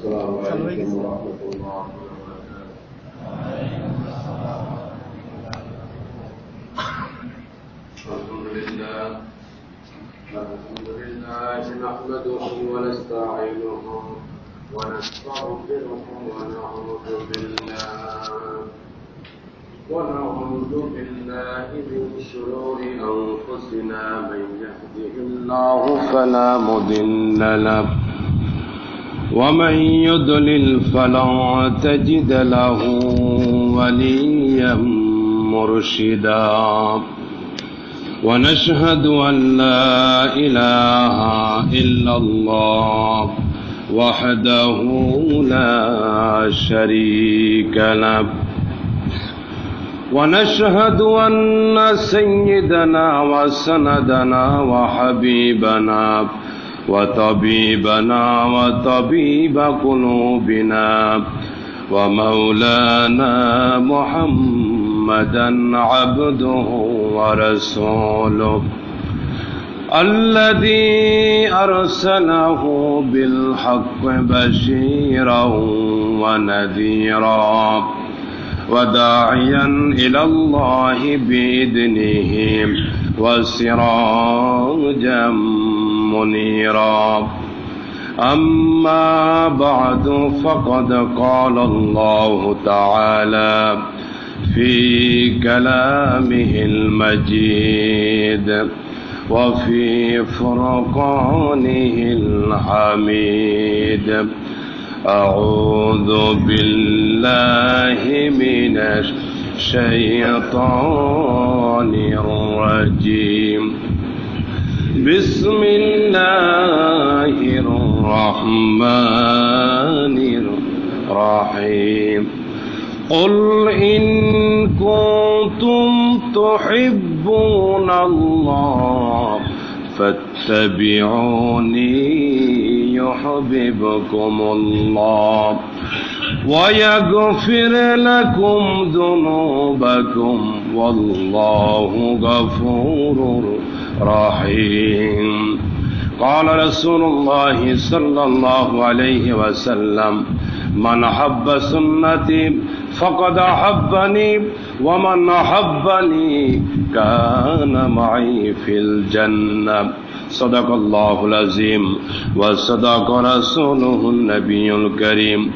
السلام عليكم ورحمة الله الحمد لله نحمده ونستعينه ونستغفره ونعوذ بالله من شرور أنفسنا من يهده الله فلا مضل له ومن يضلل فلا تجد له وليا مرشدا ونشهد أن لا إله إلا الله وحده لا شريك له ونشهد أن سيدنا وسندنا وحبيبنا وطبيبنا وطبيب قلوبنا ومولانا محمدا عبده ورسوله الذي أرسله بالحق بشيرا ونذيرا وداعيا إلى الله بإذنه وسراجا منيرا أما بعد فقد قال الله تعالى في كلامه المجيد وفي فرقانه الحميد أعوذ بالله من الشيطان الرجيم بسم الله الرحمن الرحيم قل إن كنتم تحبون الله فاتبعوني يحببكم الله ويغفر لكم ذنوبكم والله غفور رحيم قال رسول الله صلى الله عليه وسلم من أحب سنتي فقد أحبني ومن أحبني كان معي في الجنة صدق الله العظيم وصدق رسوله النبي الكريم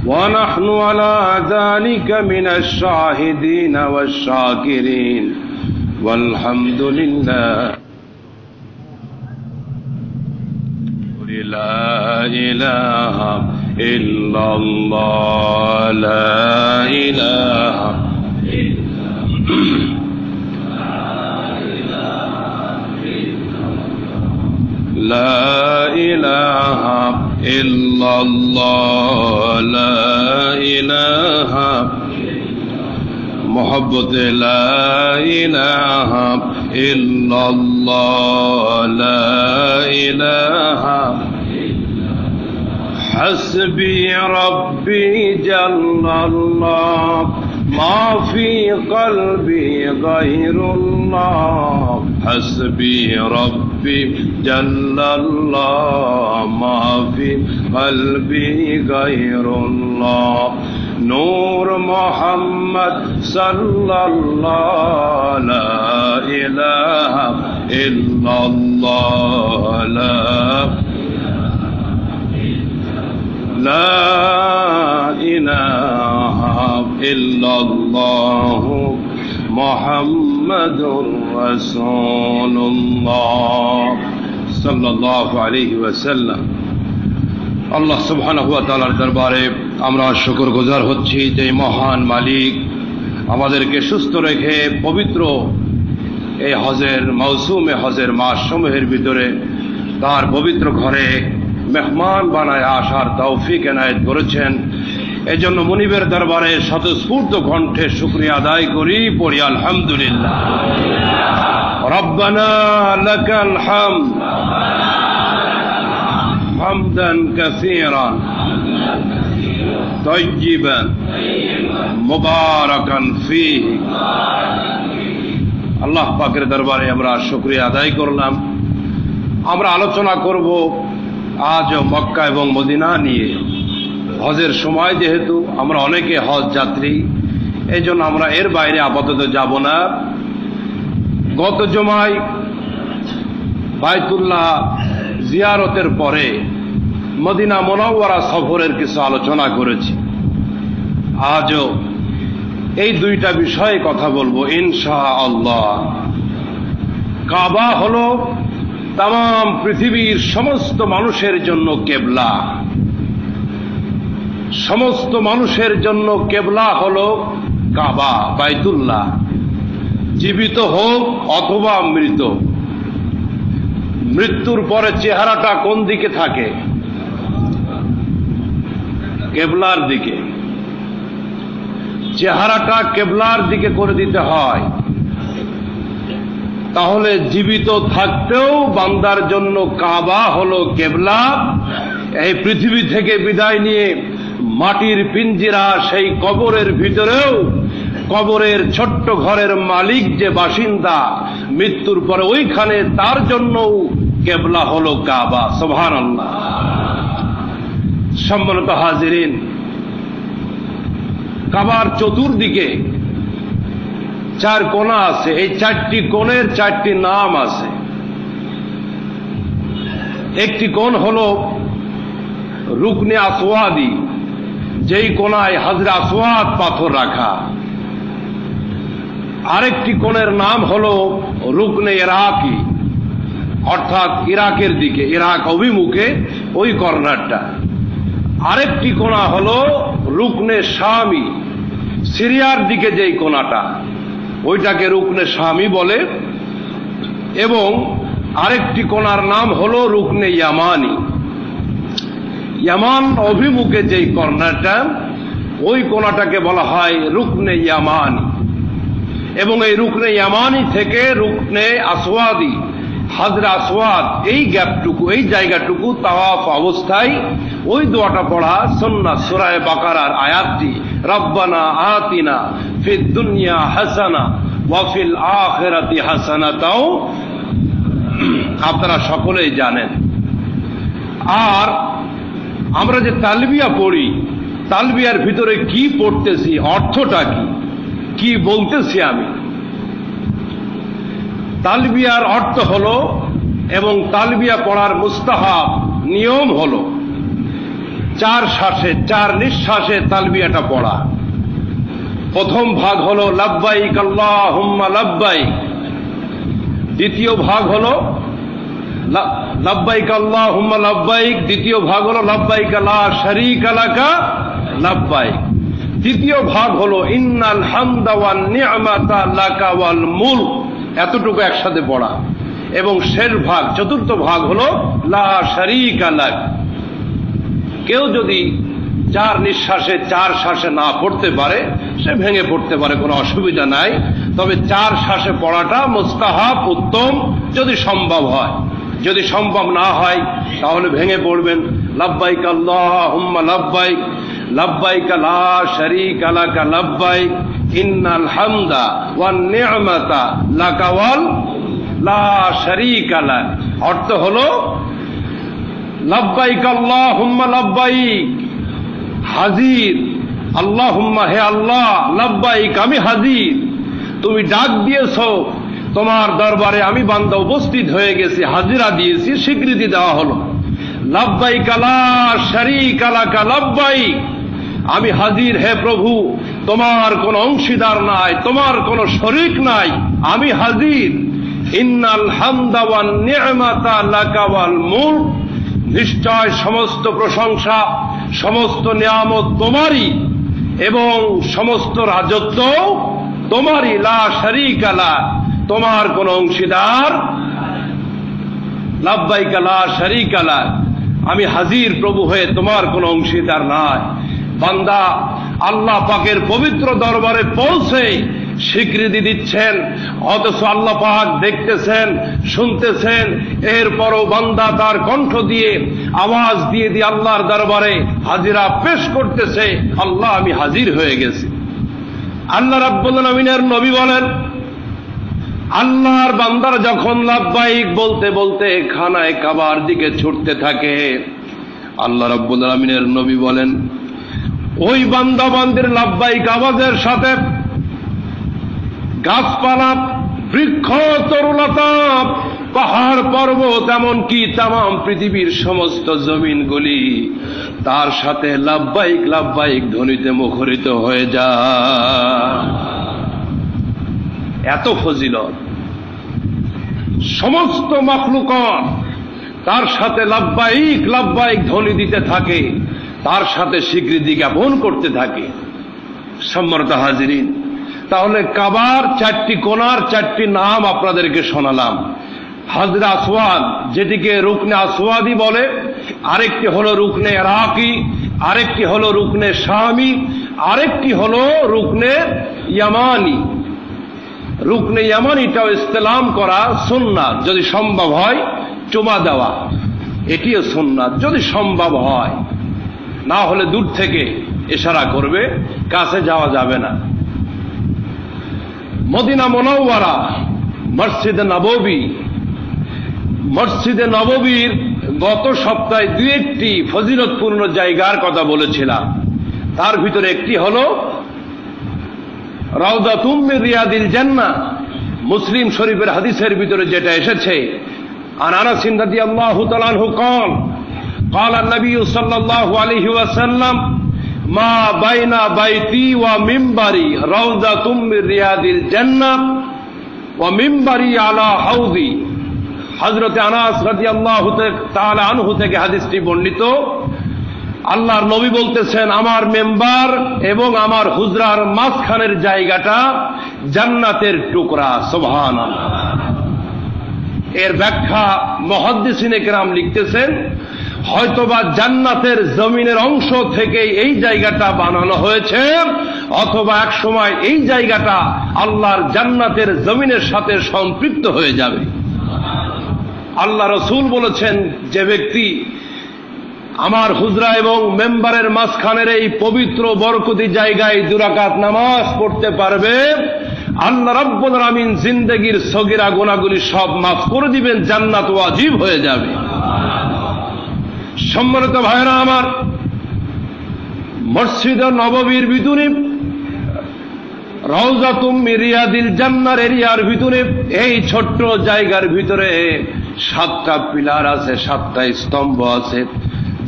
ونحن على ذلك من الشاهدين والشاكرين والحمد لله لا إله إلا الله لا إله لا إله إلا الله لا إله محبت لا إله إلا الله لا إله حسبي ربي جل الله ما في قلبي غير الله حسبي ربي جل الله ما في قلبي غير الله نور محمد صلى الله لا إله إلا الله لا إله إلا الله محمد رسول الله صلى الله عليه وسلم আল্লাহ সুবহানাহু ওয়া তাআলার দরবারে আমরা শুকরগুজার হচ্ছি যে মহান মালিক আমাদেরকে সুস্থ রেখে পবিত্র এই হজের মৌসুমে হজের মাস সমূহের ভিতরে তার পবিত্র ঘরে মেহমান বানায় আসার তৌফিক এনায়েত করেছেন। এজন্য মুনিবের দরবারে স্বতঃস্ফূর্ত কণ্ঠে শুকরিয়া আদায় করি, পড়ি আলহামদুলিল্লাহ। রব্বানা লাকাল হামদ হামদান কাসীরান তাইয়িবান মুবারাকান ফীহি। আল্লাহ পাকের দরবারে আমরা শুকরিয়া আদায় করলাম। আমরা আলোচনা করব আজও মক্কা এবং মদিনা নিয়ে হজের সময় যেহেতু আমরা অনেকে হজ যাত্রী, এই জন্য আমরা এর বাইরে আপাতত যাব না। গত জুমায় বাইতুল্লাহ জিয়ারতের পরে মদিনা মুনাওয়ারা সফরের কিছু আলোচনা করেছি। আজও এই দুইটা বিষয়ে কথা বলবো ইনশাআল্লাহ। কাবা হলো তাম পৃথিবীর সমস্ত মানুষের জন্য কেবলা। সমস্ত মানুষের জন্য কেবলা হলো কাবা, বাইতুল্লাহ। জীবিত হোক অথবা মৃত, মৃত্যুর পরে চেহারাটা কোন দিকে থাকে? কেবলার দিকে। চেহারাটা কেবলার দিকে করে দিতে হয়। তাহলে জীবিত থাকতেও বান্দার জন্য কাবা হলো কেবলা। এই পৃথিবী থেকে বিদায় নিয়ে মাটির পিঞ্জিরা সেই কবরের ভিতরেও কবরের ছোট্ট ঘরের মালিক যে বাসিন্দা, মৃত্যুর পরে ওইখানে তার জন্য কেবলা হলো কাবা। সুবহানাল্লাহ। সম্মানিত হাজিরিন, কাবার চতুর্দিকে চার কোণা আছে। এই চারটি কোণের চারটি নাম আছে। একটি কোণ হল রুকনে আসওয়াদি, যেই কোণায় হাজরে আসওয়াদ পাথর রাখা। আরেকটি কোণের নাম হল রুকনে ইরাকি, অর্থাৎ ইরাকের দিকে, ইরাক অভিমুখে ওই কর্নারটা। আরেকটি কোণা হল রুকনে শামি, সিরিয়ার দিকে যেই কোণাটা, ওইটাকে রুকনে শামি বলে। এবং আরেকটি কোণার নাম হল রুকনে ইয়ামানি, ইয়ামান অভিমুখে যেই কর্নারটা, ওই কোণাটাকে বলা হয় রুকনে ইয়ামানি। এবং এই রুকনে ইয়ামানি থেকে রুকনে আসওয়াদি, হাজরে আসওয়াদ, এই গ্যাপটুকু, এই জায়গাটুকু তাওয়াফ অবস্থায় ওই দোয়াটা পড়া সুন্নাত। সূরা বাকারার আয়াতটি, রব্বানা আতিনা ফিদ দুনিয়া হাসানা ওয়া ফিল আখিরাতি হাসানাতাও, আপনারা সকলেই জানেন। আর আমরা যে তালবিয়া পড়ি, তালবিয়ার ভিতরে কি পড়তেছি, অর্থটা কি, কি বলতেছি আমি? তালবিয়ার অর্থ হলো, এবং তালবিয়া পড়ার মুস্তাহাব নিয়ম হলো, চার শ্বাসে, চার নিঃশ্বাসে তালবিয়াটা পড়া। প্রথম ভাগ হলো লাব্বাইক আল্লাহুম্মা লাব্বাইক। দ্বিতীয় ভাগ হলো লাব্বাইক আল্লাহুম্মা লাব্বাইক। দ্বিতীয় ভাগ হলো লাব্বাইক লা শারীকা লাকা লাব্বাইক। তৃতীয় ভাগ হলো ইন্নাল হামদা ওয়ান নি'মাতা লাকা ওয়াল মুলক। এতটুকু একসাথে পড়া। এবং শেষ ভাগ, চতুর্থ ভাগ হলো লা শারীকা লাক। কেউ যদি চার নিঃশ্বাসে, চার শ্বাসে না পড়তে পারে, সে ভেঙে পড়তে পারে, কোনো অসুবিধা নাই। তবে চার শ্বাসে পড়াটা মুস্তাহাব, উত্তম, যদি সম্ভব হয়। যদি সম্ভব না হয় তাহলে ভেঙে পড়বেন লাব্বাইক আল্লাহুম্মা লাব্বাইক, লাব্বাইক লা শারীকা লাকা লাব্বাইক, ইন্নাল হামদা ওয়ান নি'মাতা লাকা ওয়াল লা শারীকা লাক। অর্থ হলো লাব্বাইক আল্লাহুম্মা লাব্বাইক, হাজির, আল্লাহুম্মা, হে আল্লাহ, লাব্বাইক, আমি হাজির। তুমি ডাক দিয়েছো, তোমার দরবারে আমি বান্দা উপস্থিত হয়ে গেছি, হাজিরা দিয়েছি, স্বীকৃতি দেওয়া হলো। লাব্বাইক লা শারীকা লাকা লাব্বাইক, আমি হাজির হে প্রভু, তোমার কোনো অংশীদার নাই, তোমার কোনো শরীক নাই, আমি হাজির। ইন্নাল হামদা ওয়ান নি'মাতা লাকা ওয়াল মুলক, নিশ্চয় সমস্ত প্রশংসা, সমস্ত নিয়ামত তোমারই, এবং সমস্ত রাজত্ব তোমারই। লা শারীকা লাক, তোমার কোনো অংশীদার। লাব্বাইক লা শারীকা লাক, আমি হাজির প্রভু হয়ে, তোমার কোনো অংশীদার নাই। বান্দা আল্লাহ পাকের পবিত্র দরবারে পৌঁছে স্বীকৃতি দিচ্ছেন, অথচ আল্লাহ পাক দেখতেছেন, শুনতেছেন। এরপরও বান্দা তার কণ্ঠ দিয়ে, আওয়াজ দিয়ে দিয়ে আল্লাহর দরবারে হাজিরা পেশ করতেছে, আল্লাহ আমি হাজির হয়ে গেছি। আল্লাহ রাব্বুল আলামিনের নবী বলেন, আল্লাহর বান্দার যখন লাব্বাইক বলতে বলতে খানায় কাবার দিকে ছুটতে থাকে, আল্লাহ রাব্বুল আলামিনের নবী বলেন, ওই বান্দা বান্দির লাব্বাইক আওয়াজের সাথে গাছপালা, বৃক্ষ, তরুলতা, পাহাড় পর্বত, এমনকি তামাম পৃথিবীর সমস্ত জমিনগুলি তার সাথে লাব্বাইক লাব্বাইক ধ্বনিতে মুখরিত হয়ে যায়। এত ফজিলত, সমস্ত মাখলুকাত তার সাথে লাব্বাইক লাব্বাইক ধ্বনি দিতে থাকে, তার সাথে স্বীকৃতি জ্ঞাপন করতে থাকে। সম্মানিত হাজিরিন, তাহলে কাবার চারটি কোণার চারটি নাম আপনাদেরকে শোনালাম। হাজরে আসওয়াদ, যেটিকে রুকনে আসওয়াদি বলে, আরেকটি হলো রুকনে ইরাকি, আরেকটি হলো রুকনে শামি, আরেকটি হলো রুকনে ইয়ামানি। রুকনে ইয়ামানিটাও ইস্তেলাম করা সুন্নাত, যদি সম্ভব হয় চুমা দেওয়া, এটিও সুন্নাত যদি সম্ভব হয়, না হলে দূর থেকে ইশারা করবে, কাছে যাওয়া যাবে না। মদিনা মুনাওয়ারা, মসজিদে নববী, মসজিদে নববীর গত সপ্তাহে দুই একটি ফজিলতপূর্ণ জায়গার কথা বলেছিলাম। তার ভিতরে একটি হলো রাউদাতুম মিন রিয়াদিল জান্নাহ। মুসলিম শরীফের হাদিসের ভিতরে যেটা এসেছে, আন আনাস রাদিয়াল্লাহু তাআলা আনহু قال قال النبي صلى الله عليه وسلم ما بين بيتي ومنبري روضة من رياض الجنة ومنبري على حوضي। হযরত আনাস রাদিয়াল্লাহু তাআলা আনহু থেকে হাদিসটি বর্ণিত। আল্লাহর নবী বলতেছেন, আমার মেম্বার এবং আমার হুজরার মাঝখানের জায়গাটা জান্নাতের টুকরা। সুবহানাল্লাহ। এর ব্যাখ্যা মুহাদ্দিসিনে কেরাম লিখতেছেন, হয়তোবা জান্নাতের জমিনের অংশ থেকে এই জায়গাটা বানানো হয়েছে, অথবা এক সময় এই জায়গাটা আল্লাহর জান্নাতের জমিনের সাথে সম্পৃক্ত হয়ে যাবে। আল্লাহ রাসূল বলেছেন, যে ব্যক্তি আমার হুজরা এবং মেম্বারের মাঝখানের এই পবিত্র বরকতি জায়গায় 2 রাকাত নামাজ পড়তে পারবে, আল্লাহ রাব্বুল আলামিন জিন্দেগীর সগীরা গুনাহগুলি সব মাফ করে দিবেন, জান্নাত ওয়াজিব হয়ে যাবে। সম্মানিত ভাইরা আমার, মসজিদে নববীর ভিতরে রাউজাতুম মিন রিয়াদিল জান্নাহর এরিয়ার ভিতরে, এই ছোট্ট জায়গার ভিতরে 7টা পিলার আছে, 7টা স্তম্ভ আছে,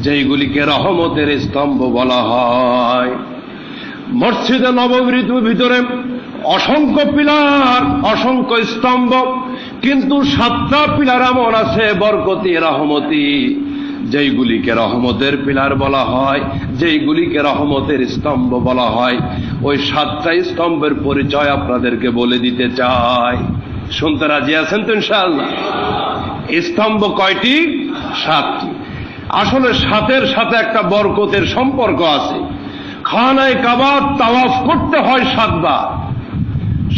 যেইগুলিকে রহমতের স্তম্ভ বলা হয়। মসজিদে নববীর ভিতরে অসংখ্য পিলার, অসংখ্য স্তম্ভ, কিন্তু 7টা পিলার এমন আছে বরকতি, রহমতি, যেইগুলিকে রহমতের পিলার বলা হয়, যেইগুলিকে রহমতের স্তম্ভ বলা হয়। ওই 7টা স্তম্ভের পরিচয় আপনাদেরকে বলে দিতে চাই। শুনতে রাজি আছেন তো ইনশাআল্লাহ? স্তম্ভ কয়টি? 7টি। আসলে 7-এর সাথে একটা বরকতের সম্পর্ক আছে। খানায় কাবা তাওয়াফ করতে হয় 7 বার।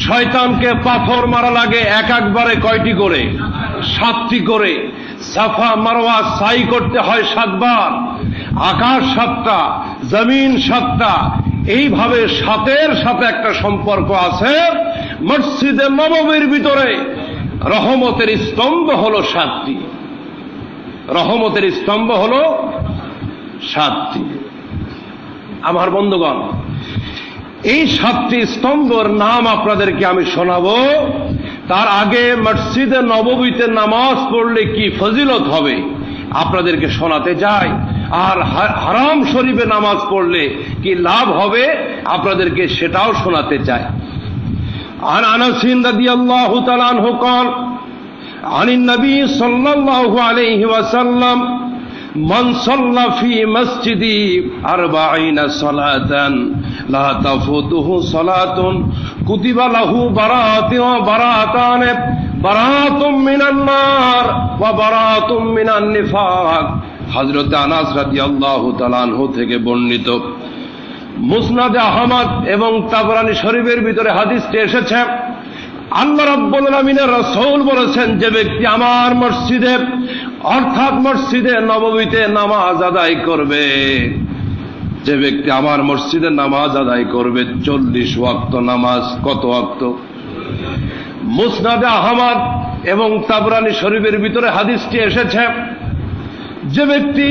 শয়তানকে পাথর মারা লাগে একবারে কয়টি করে? 7টি করে। সাফা মারওয়া সাই করতে হয় 7 বার। আকাশ 7টা, জমিন 7টা, এইভাবে 7-এর সাথে একটা সম্পর্ক আছে। মসজিদে নববীর ভিতরে রহমতের স্তম্ভ হলো 7টি। রহমতের স্তম্ভ হলো 7টি। আমার বন্ধুগণ, এই 7টি স্তম্ভের নাম আপনাদেরকে আমি শোনাবো। তার আগে মসজিদে নববীতে নামাজ পড়লে কি ফজিলত হবে আপনাদেরকে শোনাতে চাই, আর হারাম শরীফে নামাজ পড়লে কি লাভ হবে আপনাদেরকে সেটাও শোনাতে চাই। عن أنس رضي الله تعالى عنه قال عن النبي صلى الله عليه وسلم من صلى في مسجدي 40 صلاة لا تفوته صلاة كتب له براءتان براءة من النار وبراءة من النفاق। হযরত আনাস রাদিয়াল্লাহু তাআলা আনহু থেকে বর্ণিত। মুসনাদে আহমদ এবং তাবরানী শরীফের ভিতরে হাদিসটি এসেছে। আল্লাহ রাব্বুল আলামিনের রাসূল বলেছেন, যে ব্যক্তি আমার মসজিদে অর্থাৎ মসজিদে নববীতে নামাজ আদায় করবে, যে ব্যক্তি আমার মসজিদে নামাজ আদায় করবে 40 ওয়াক্ত নামাজ। কত ওয়াক্ত? মুসনাদে আহমদ এবং তাবরানী শরীফের ভিতরে হাদিসটি এসেছে, যে ব্যক্তি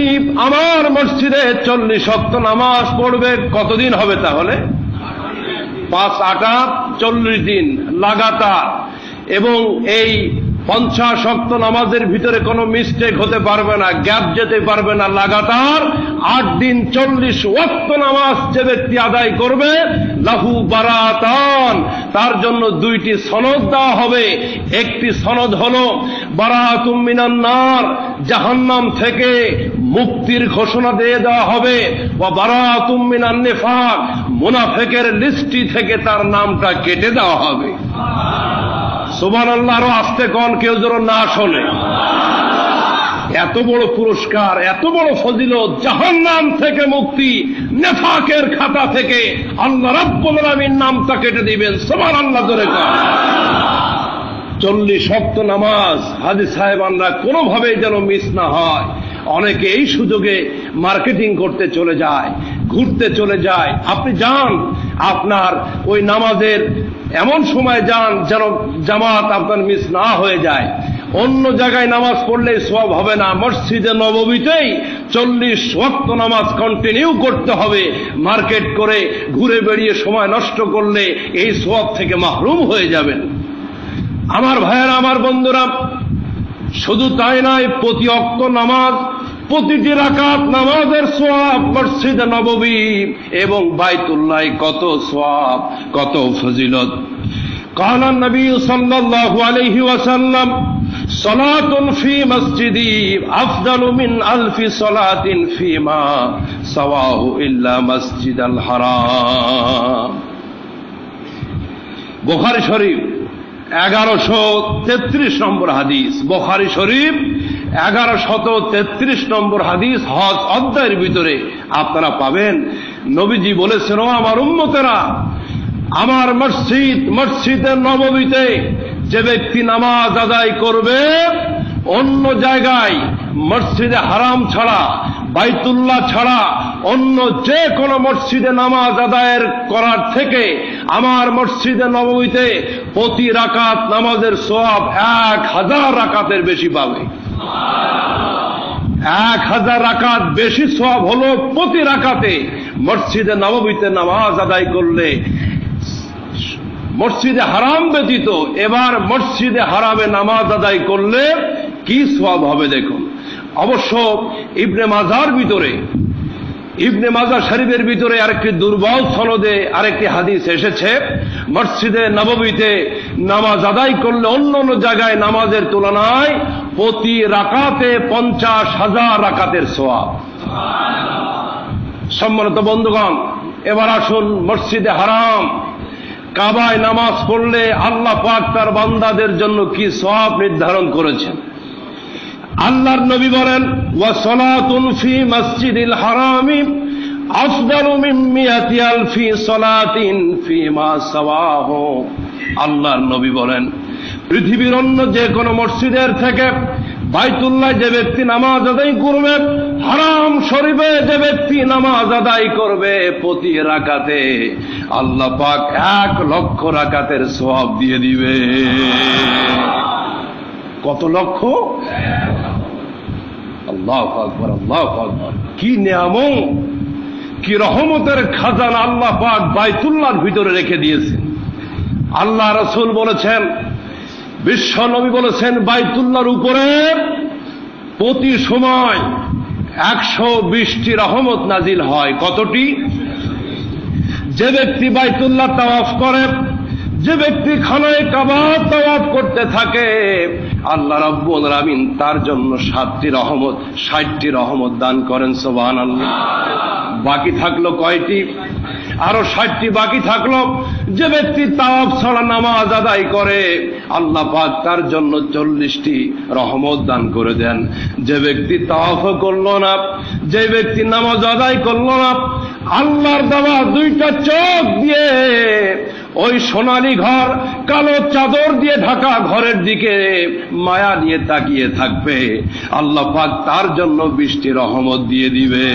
আমার মসজিদে 40 ওয়াক্ত নামাজ পড়বে, কতদিন হবে তাহলে? 5 8 40 দিন লাগাতার, এবং এই 50 ওয়াক্ত নামাজের ভিতরে কোনো মিস্টেক হতে পারবে না, গ্যাপ যেতে পারবে না, লাগাতার 8 দিন 40 ওয়াক্ত নামাজ যে ব্যক্তি আদায় করবে, লাহু বারাতান, তার জন্য 2টি সনদ দেওয়া হবে। একটি সনদ হলো বারাতুম মিনান নার, জাহান্নাম থেকে মুক্তির ঘোষণা দিয়ে দেওয়া হবে, ওয়া বারাতুম মিনান নিফাক, মুনাফিকের লিস্টি থেকে তার নামটা কেটে দেওয়া হবে। সুবহানাল্লাহ, আরো আস্তে কোন, কেউ যেন না শোনে। এত বড় পুরস্কার, এত বড় ফজিলত, জাহান্নাম থেকে মুক্তি, নেফাকের খাতা থেকে আল্লাহ রাব্বুল আলামিন নামটা কেটে দিবেন। সুবহানাল্লাহ, জোরে কোন। 40 ওয়াক্ত নামাজ হাজী সাহেবানরা কোনোভাবেই যেন মিস না হয়। অনেকে এই সুযোগে মার্কেটিং করতে চলে যায়, ঘুরতে চলে যায়। আপনি যান, আপনার ওই নামাজের এমন সময় যান যেন জামাত আপনার মিস না হয়ে যায়। অন্য জায়গায় নামাজ পড়লে সওয়াব হবে না, মসজিদে নববীতেই 40 ওয়াক্ত নামাজ কন্টিনিউ করতে হবে। মার্কেট করে ঘুরে বেড়িয়ে সময় নষ্ট করলে এই সওয়াব থেকে মাহরুম হয়ে যাবেন। আমার ভাইয়েরা, আমার বন্ধুরা, শুধু তাই নয়, প্রতি ওয়াক্ত নামাজ, প্রতিটি রাকাত নামাজের সওয়াব মসজিদে নববী এবং বাইতুল্লাহ কত সওয়াব, কত ফজিলত। قال النبي صلى الله عليه وسلم صلاة في مسجدي أفضل من 1000 صلاة فيما سواه إلا مسجد الحرام। বুখারী শরীফ 1133 নম্বর হাদিস। বুখারী শরীফ 1133 নম্বর হাদিস, হজ অধ্যায়ের ভিতরে আপনারা পাবেন। নবীজি বলেছেন, ও আমার উম্মতেরা, আমার মসজিদে নববীতে যে ব্যক্তি নামাজ আদায় করবে, অন্য জায়গায় মসজিদে হারাম ছাড়া, বাইতুল্লাহ ছাড়া অন্য যে কোনো মসজিদে নামাজ আদায়ের করার থেকে আমার মসজিদে নববীতে প্রতি রাকাত নামাজের সওয়াব 1000 রাকাতের বেশি পাবে। 1000 রাকাত বেশি সওয়াব হলো প্রতি রাকাতে। মসজিদে নববীতে নামাজ আদায় করলে মসজিদে হারাম ব্যতীত এবার মসজিদে হারামে নামাজ আদায় করলে কি সওয়াব হবে দেখুন। অবশ্য ইবনে মাজার ভিতরে, ইবনে মাজা শরীফের ভিতরে আরেকটি দুর্বল সনদে আরেকটি হাদিস এসেছে, মসজিদে নববীতে নামাজ আদায় করলে অন্য অন্য জায়গায় নামাজের তুলনায় প্রতি রাকাতে 50,000 রাকাতের সওয়াব। সম্মানিত বন্ধুগণ, এবার আসুন মসজিদে হারাম কাবায় নামাজ পড়লে আল্লাহ পাক তার বান্দাদের জন্য কি সওয়াব নির্ধারণ করেছেন। আল্লাহর নবী বলেন, ওয়া সালাতুন ফি মসজিদিল হারামি আফদালু মিন 100,000 সালাতিন ফিমা সাওয়াহু। আল্লাহর নবী বলেন, পৃথিবীর অন্য যে কোনো মসজিদের থেকে বাইতুল্লাহ যে ব্যক্তি নামাজ আদায় করবে, হারাম শরীফে যে ব্যক্তি নামাজ আদায় করবে, প্রতি রাকাতে আল্লাহ পাক 1,00,000 রাকাতের সওয়াব দিয়ে দিবে। কত লক্ষ? আল্লাহু আকবার, আল্লাহু আকবার। কি নিয়ামত, কি রহমতের খাজানা আল্লাহ পাক বাইতুল্লাহর ভিতরে রেখে দিয়েছেন। আল্লাহ রাসূল বলেছেন, বিশ্ব নবী বলেছেন, বাইতুল্লাহর উপরে প্রতি সময় 120টি রহমত নাজিল হয়। কতটি? যে ব্যক্তি বাইতুল্লাহ তাওয়াফ করে, যে ব্যক্তি খানায়ে কাবা তাওয়াফ করতে থাকে, আল্লাহ রাব্বুল আলামিন তার জন্য 7টি রহমত, 60টি রহমত দান করেন। সুবহানাল্লাহ। বাকি থাকলো কয়টি? আরো 60টি বাকি থাকলো। যে ব্যক্তি তাওয়াফ ছাড়া নামাজ আদায় করে, আল্লাহ পাক তার জন্য 40টি রহমত দান করে দেন। যে ব্যক্তি তাওয়াফ করলো না, যে ব্যক্তি নামাজ আদায় করলো না, আল্লাহর দেওয়া 2টা চোখ দিয়ে ওই সোনালী ঘর, কালো চাদর দিয়ে ঢাকা ঘরের দিকে মায়া নিয়ে তাকিয়ে থাকবে, আল্লাহ পাক তার জন্য 20টি রহমত দিয়ে দিবে।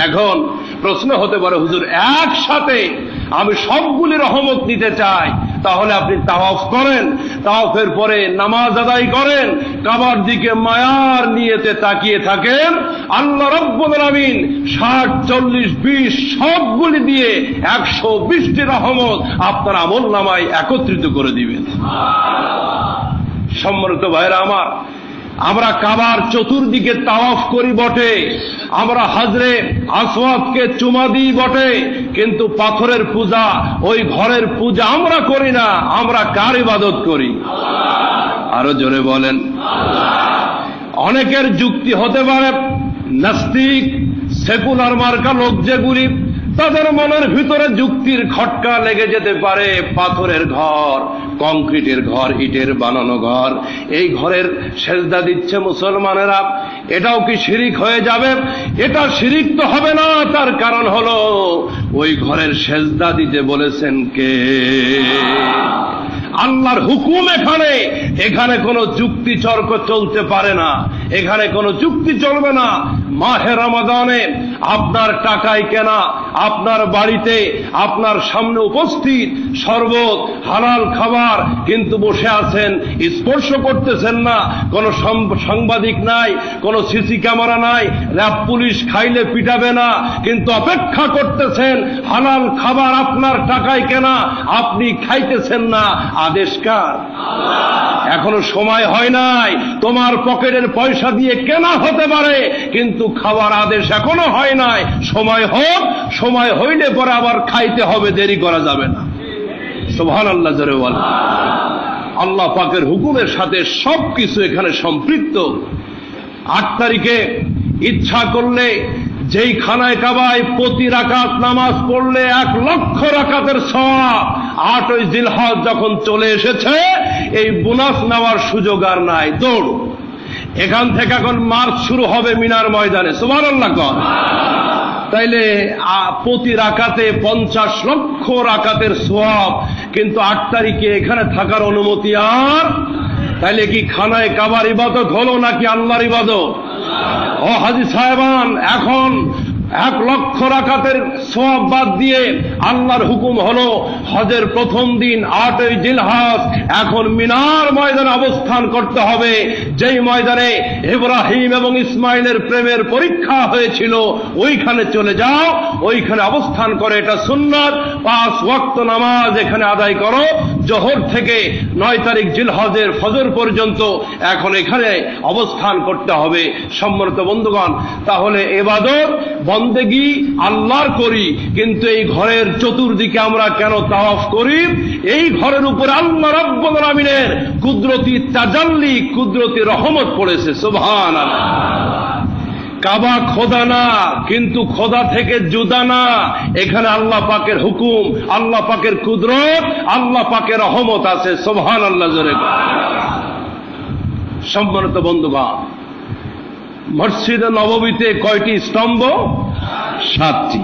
এখন প্রশ্ন হতে পারে, হুজুর একসাথে আমি সবগুলি রহমত নিতে চাই, তাহলে আপনি তাওয়াফ করেন, তাওয়াফের পরে নামাজ আদায় করেন, কাবার দিকে মায়ার নিয়তে তাকিয়ে থাকেন, আল্লাহ রাব্বুল আলামিন 60, 40, 20 সবগুলি দিয়ে 120টি রহমত আপনার আমলনামায় একত্রিত করে দিবেন। সম্মানিত ভাইরা আমার, আমরা কাবার চতুর্দিকে তাওয়াফ করি বটে, আমরা হাজরে আসওয়াদকে চুমা দিই বটে, কিন্তু পাথরের পূজা, ওই ঘরের পূজা আমরা করি না। আমরা কার ইবাদত করি? আরো জোরে বলেন। অনেকের যুক্তি হতে পারে, নাস্তিক সেকুলার মার্কা লোক যেগুলি, তাদের মনের ভিতরে যুক্তির খটকা লেগে যেতে পারে। পাথরের ঘর, কংক্রিটের ঘর, ইটের বানানো ঘর, এই ঘরের সেজদা দিচ্ছে মুসলমানেরা, এটাও কি শিরিক হয়ে যাবে? এটা শিরিক তো হবে না। তার কারণ হলো ওই ঘরের সেজদা দিতে বলেছেন কে? আল্লাহর হুকুম। এখানে কোনো যুক্তি তর্ক চলতে পারে না, এখানে কোনো যুক্তি চলবে না। মাহে রমাদানে আপনার টাকায় কেনা, আপনার বাড়িতে আপনার সামনে উপস্থিত শরবত, হালাল খাবার, কিন্তু বসে আছেন, স্পর্শ করতেছেন না। কোনো সাংবাদিক নাই, কোনো সিসি ক্যামেরা নাই, র্যাব পুলিশ খাইলে পিটাবে না, কিন্তু অপেক্ষা করতেছেন হালাল খাবার আপনার টাকায় কেনা, আপনি খাইতেছেন না। আদেশ কার? এখনো সময় হয় নাই। তোমার পকেটের পয়সা দিয়ে কেনা হতে পারে, কিন্তু খাবার আদেশ এখনো হয় নাই। সময় হোক, সময় হইলে পরে আবার খাইতে হবে, দেরি করা যাবে না। সুবহানাল্লাহ, জোরে বল। আল্লাহ পাকের হুকুমের সাথে সবকিছু এখানে সম্পৃক্ত। 8 তারিখে ইচ্ছা করলে যেই খানায় কাবায় প্রতি রাকাত নামাজ পড়লে 1 লক্ষ রাকাতের সওয়াব। 8ই জিলহজ যখন চলে এসেছে, এই বোনাস নেওয়ার সুযোগ আর নাই। দৌড়, এখান থেকে এখন মার্চ শুরু হবে মিনার ময়দানে। সুবহানাল্লাহ কর। তাইলে প্রতি রাকাতে 50 লক্ষ রাকাতের সওয়াব, কিন্তু 8 তারিখে এখানে থাকার অনুমতি আর। তাইলে কি খানায় কাবার ইবাদত হলো নাকি আল্লাহর ইবাদত? ও হাজী সাহেবান, এখন 1 লক্ষ রাকাতের সওয়াব বাদ দিয়ে আল্লাহর হুকুম হলো হজের প্রথম দিন 8ই জিলহজ এখন মিনার ময়দানে অবস্থান করতে হবে। যেই ময়দানে ইব্রাহিম এবং ইসমাইলের প্রেমের পরীক্ষা হয়েছিল, ওইখানে চলে যাও, ওইখানে অবস্থান করে। এটা সুন্নাত। 5 ওয়াক্ত নামাজ এখানে আদায় করো, জোহর থেকে 9 তারিখ জিলহজের ফজর পর্যন্ত এখন এখানে অবস্থান করতে হবে। সম্মানিত বন্ধুগণ, তাহলে ইবাদত বন্দেগী আল্লাহর করি, কিন্তু এই ঘরের চতুর্দিকে আমরা কেন তাওয়াফ করি? এই ঘরের উপরে আল্লাহ রাব্বুল আলামিনের কুদরতি তাজাল্লি, কুদরতি রহমত পড়েছে। সুবহানাল্লাহ। কাবা খোদা না, কিন্তু খোদা থেকে জুদা না। এখানে আল্লাহ পাকের হুকুম, আল্লাহ পাকের কুদরত, আল্লাহ পাকের রহমত আছে। সুবহানাল্লাহ, জোরে। সম্মানিত বন্ধুগণ, মসজিদে নববীতে কয়টি স্তম্ভ? 7টি।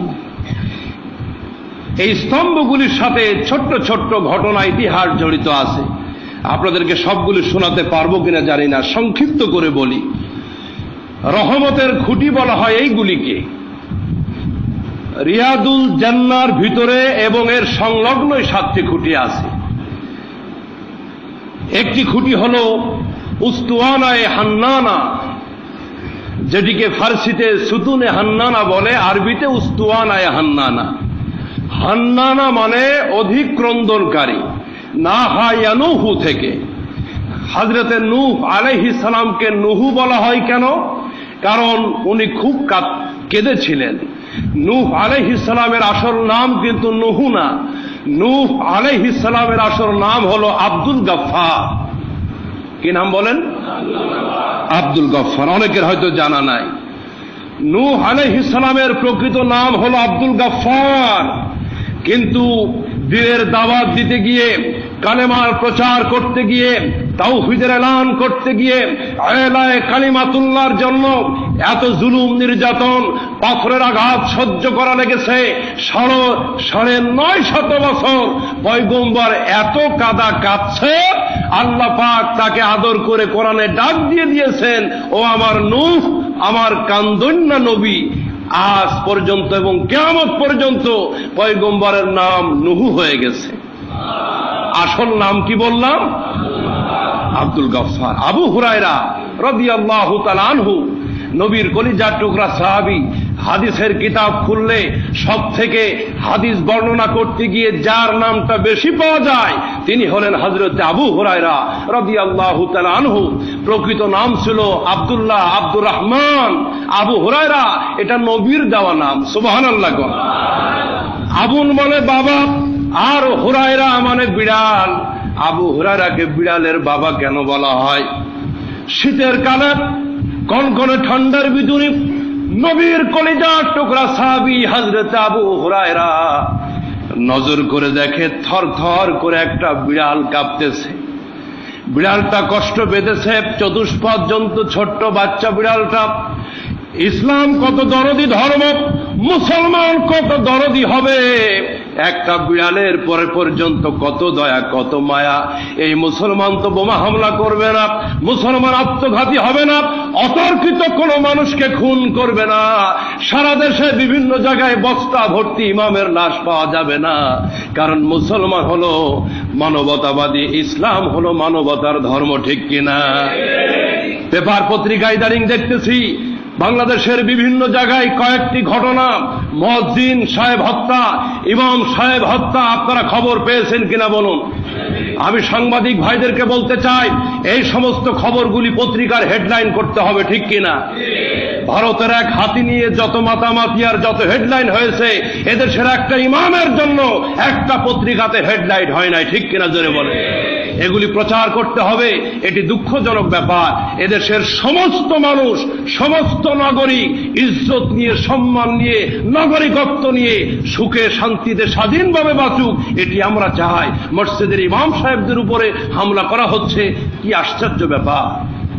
এই স্তম্ভগুলির সাথে ছোট্ট ছোট্ট ঘটনা, ইতিহাস জড়িত আছে। আপনাদেরকে সবগুলি শোনাতে পারবো কিনা জানি না, সংক্ষিপ্ত করে বলি। রহমতের খুঁটি বলা হয় এইগুলিকে। রিয়াদুল জান্নার ভিতরে এবং এর সংলগ্ন 7টি খুঁটি আছে। একটি খুঁটি হল উস্তুয়ানায়ে হান্নানা, যেটিকে ফার্সিতে সুতুনে হান্নানা বলে, আরবিতে উস্তুয়ানায়ে হান্নানা। হান্নানা মানে অধিক্রন্দনকারী, নাহায়ানুহু থেকে। হযরতে নূহ আলাইহিস সালামকে নুহু বলা হয় কেন? কারণ উনি খুব কেঁদেছিলেন। নূহ আলাইহিস সালামের আসল নাম কিন্তু নুহু না। নূহ আলাইহিস সালামের আসল নাম হলো আব্দুল গাফফার। কি নাম বলেন? আব্দুল গাফফার। অনেকের হয়তো জানা নাই। নূহ আলাইহিস সালামের প্রকৃত নাম হলো আব্দুল গাফফার, কিন্তু দ্বীনের দাওয়াত দিতে গিয়ে, কালেমার প্রচার করতে গিয়ে, তাওহীদের এলান করতে গিয়ে, আলায়ে কালিমাতুল্লাহর জন্য এত জুলুম নির্যাতন, পাথরের আঘাত সহ্য করা লেগেছে। 950 বছর পয়গম্বর এত কাদা কাঁদছে, আল্লাহ পাক তাকে আদর করে কোরআনে ডাক দিয়ে দিয়েছেন, ও আমার নূহ, আমার কান্দন্যা নবী, আজ পর্যন্ত এবং কিয়ামত পর্যন্ত পয়গম্বরের নাম নুহু হয়ে গেছে। আসল নাম কি বললাম? আব্দুল গফফার। আবু হুরায়রা রাদিয়াল্লাহু তাআলা আনহু, নবীর কলিজার টুকরা সাহাবী, হাদিসের কিতাব খুললে সব থেকে হাদিস বর্ণনা করতে গিয়ে যার নামটা বেশি পাওয়া যায় তিনি হলেন হযরত আবু হুরায়রা রাদিয়াল্লাহু তাআলা আনহু। প্রকৃত নাম ছিল আব্দুল্লাহ আব্দুর রহমান। আবু হুরায়রা এটা নবীর দেওয়া নাম। সুবহানাল্লাহ। আবুন মানে বাবা আর হুরায়রা মানে বিড়াল। আবু হুরায়রাকে বিড়ালের বাবা কেন বলা হয়? শীতের কালে কনকনে ঠান্ডার ভিতরে নবীর কলিজার টুকরা সাহাবী হযরত আবু হুরায়রা নজর করে দেখে থর থর করে একটা বিড়াল কাঁপতেছে। বিড়ালটা কষ্ট পেতেছে, চতুষ্পদ জন্তু, ছোট্ট বাচ্চা বিড়ালটা। ইসলাম কত দরদি ধর্ম, মুসলমান কত দরদি হবে। একটা বিড়ালের পরে পর্যন্ত কত দয়া, কত মায়া। এই মুসলমান তো বোমা হামলা করবে না, মুসলমান আত্মঘাতী হবে না, অতর্কিত কোনো মানুষকে খুন করবে না, সারা দেশে বিভিন্ন জায়গায় বস্তা ভর্তি ইমামের লাশ পাওয়া যাবে না। কারণ মুসলমান হলো মানবতাবাদী, ইসলাম হলো মানবতার ধর্ম। ঠিক কিনা? পেপার পত্রিকায় ইদানিং দেখতেছি বাংলাদেশের বিভিন্ন জায়গায় কয়েকটি ঘটনা, মুয়াজ্জিন সাহেব হত্যা, ইমাম সাহেব হত্যা। আপনারা খবর পেয়েছেন কিনা বলুন? আমি সাংবাদিক ভাইদেরকে বলতে চাই, এই সমস্ত খবরগুলি পত্রিকার হেডলাইন করতে হবে। ঠিক কিনা? ভারতের এক হাতি নিয়ে যত মাতামাতি আর যত হেডলাইন হয়েছে, এদেশের একটা ইমামের জন্য একটা পত্রিকাতে হেডলাইন হয় নাই। ঠিক কিনা জোরে বলে? এগুলি প্রচার করতে হবে। এটি দুঃখজনক ব্যাপার। এদেশের সমস্ত মানুষ, সমস্ত নাগরিক ইজ্জত নিয়ে, সম্মান নিয়ে, নাগরিকত্ব নিয়ে সুখে শান্তিতে স্বাধীনভাবে বাঁচুক, এটি আমরা চাই। মসজিদের ইমাম সাহেবদের উপরে হামলা করা হচ্ছে, কি আশ্চর্য ব্যাপার,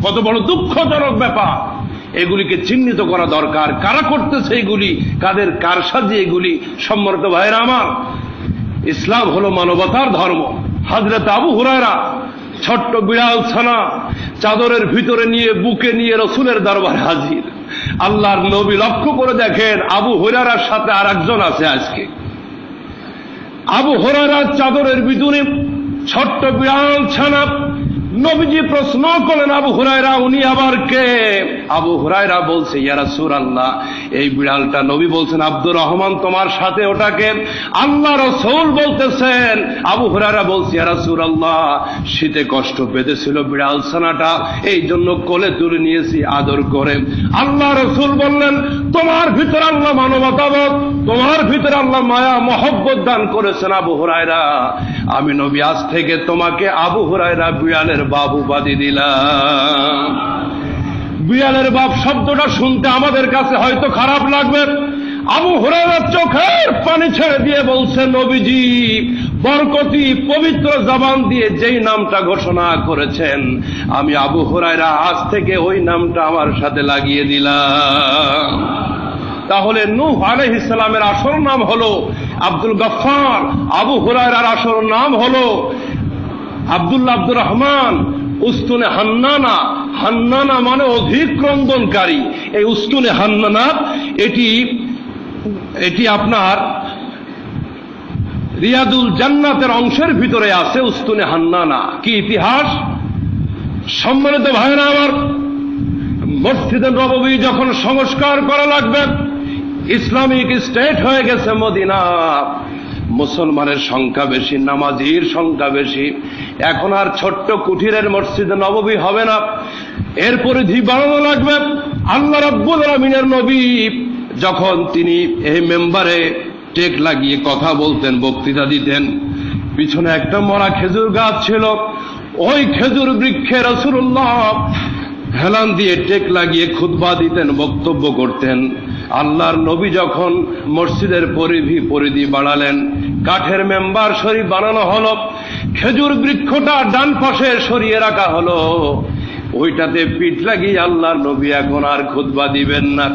কত বড় দুঃখজনক ব্যাপার। এগুলিকে চিহ্নিত করা দরকার, কারা করতেছে এগুলি, কাদের কারসাজি এগুলি। সম্মানিত ভাইয়েরা আমার, ইসলাম হলো মানবতার ধর্ম। হযরত আবু হুরায়রা ছোট্ট বিড়াল ছানা চাদরের ভিতরে নিয়ে, বুকে নিয়ে রাসূলের দরবারে হাজির। আল্লাহর নবী লক্ষ্য করে দেখেন আবু হুরায়রার সাথে আর একজন আছে। আজকে আবু হুরায়রার চাদরের ভিতরে ছোট্ট বিড়াল ছানা। নবীজি প্রশ্ন করলেন, আবু হুরায়রা উনি আবার কে? আবু হুরায়রা বলছে, ইয়া রাসূলুল্লাহ, এই বিড়ালটা। নবী বলছেন, আব্দুর রহমান তোমার সাথে ওটাকে? আল্লাহ রাসূল বলতেছেন, আবু হুরায়রা বলছে, ইয়া রাসূলুল্লাহ, শীতে কষ্ট পেতেছিল বিড়াল ছানাটা, এই জন্য কোলে তুলে নিয়েছি আদর করে। আল্লাহ রাসূল বললেন, তোমার ভিতরে আল্লাহ মানবতাবোধ, তোমার ভিতরে আল্লাহ মায়া মহব্বত দান করেছেন আবু হুরায়রা। আমি নবী আজ থেকে তোমাকে আবু হুরায়রা বিড়ালের বাপ উপাধি দিলাম। বিড়ালের বাপ শব্দটা শুনতে আমাদের কাছে হয়তো খারাপ লাগবে। আবু হুরায়রা চোখের পানি ছেড়ে দিয়ে বলছে, নবীজি বরকতি পবিত্র জবান দিয়ে যেই নামটা ঘোষণা করেছেন, আমি আবু হুরায়রা আজ থেকে ওই নামটা আমার সাথে লাগিয়ে দিলাম। তাহলে নূহ আলাইহিস সালামের আসল নাম হলো আব্দুল গফফার, আবু হুরায়রার আসল নাম হলো আব্দুল্লাহ আব্দুর রহমান উস্তুনে হান্নানা। হান্নানা মানে অধিক ক্রন্দনকারী। এই উস্তুনে হান্নানা এটি আপনার রিয়াদুল জান্নাতের অংশের ভিতরে আছে। উস্তুনে হান্নানা কি ইতিহাস! সম্মানিত ভাইরা আমার, মসজিদে নববী যখন সংস্কার করা লাগবে, ইসলামিক স্টেট হয়ে গেছে মদিনা, মুসলমানের সংখ্যা বেশি, নামাজির সংখ্যা বেশি। এখন আর ছোট্ট কুঠিরের মসজিদে নববী হবে না, এর পরিধি বাড়ানো লাগবে। আল্লাহ রাব্বুল আলামিনের নবী যখন তিনি এই মেম্বারে টেক লাগিয়ে কথা বলতেন, বক্তৃতা দিতেন, পিছনে একটা মরা খেজুর গাছ ছিল। ওই খেজুর বৃক্ষে রাসূলুল্লাহ হেলান দিয়ে টেক লাগিয়ে খুতবা দিতেন, বক্তব্য করতেন। আল্লাহর নবী যখন মসজিদের পরিধি বাড়ালেন, কাঠের মেম্বার শরীফ বানানো হলো, খেজুর বৃক্ষটা ডান পাশে সরিয়ে রাখা হলো, ওইটাতে পিঠ লাগিয়ে আল্লাহর নবী এখন আর খুতবা দিবেন না।